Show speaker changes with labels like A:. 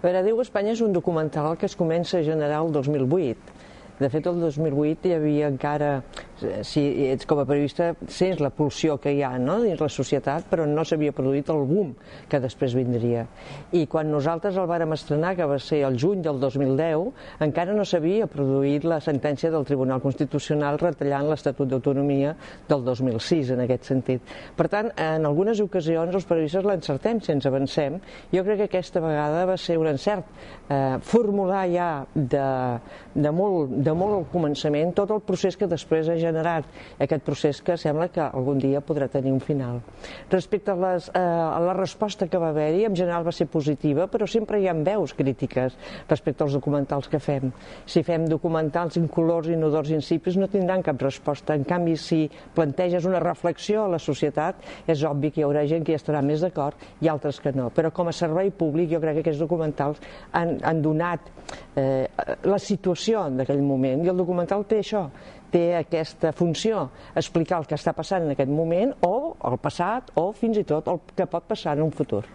A: Adéu Espanya és un documental que es comença a generar el 2008. De fet, el 2008 hi havia encara, si ets com a periodista, sents la pulsió que hi ha, no?, dins la societat, però no s'havia produït el boom que després vindria. I quan nosaltres el vàrem estrenar, que va ser el juny del 2010, encara no s'havia produït la sentència del Tribunal Constitucional retallant l'Estatut d'Autonomia del 2006, en aquest sentit. Per tant, en algunes ocasions els periodistes l'encertem si ens avancem. Jo crec que aquesta vegada va ser un encert formular ja de molt al començament tot el procés que després ha generat, aquest procés que sembla que algun dia podrà tenir un final. Respecte a la resposta que va haver-hi, en general va ser positiva, però sempre hi ha veus crítiques respecte als documentals que fem. Si fem documentals incolors, inodors i insípids no tindran cap resposta. En canvi, si planteges una reflexió a la societat, és obvi que hi haurà gent que hi estarà més d'acord i altres que no. Però com a servei públic jo crec que aquests documentals han donat la situació d'aquell moment, i el documental té això, té aquesta funció, explicar el que està passant en aquest moment o el passat o fins i tot el que pot passar en un futur.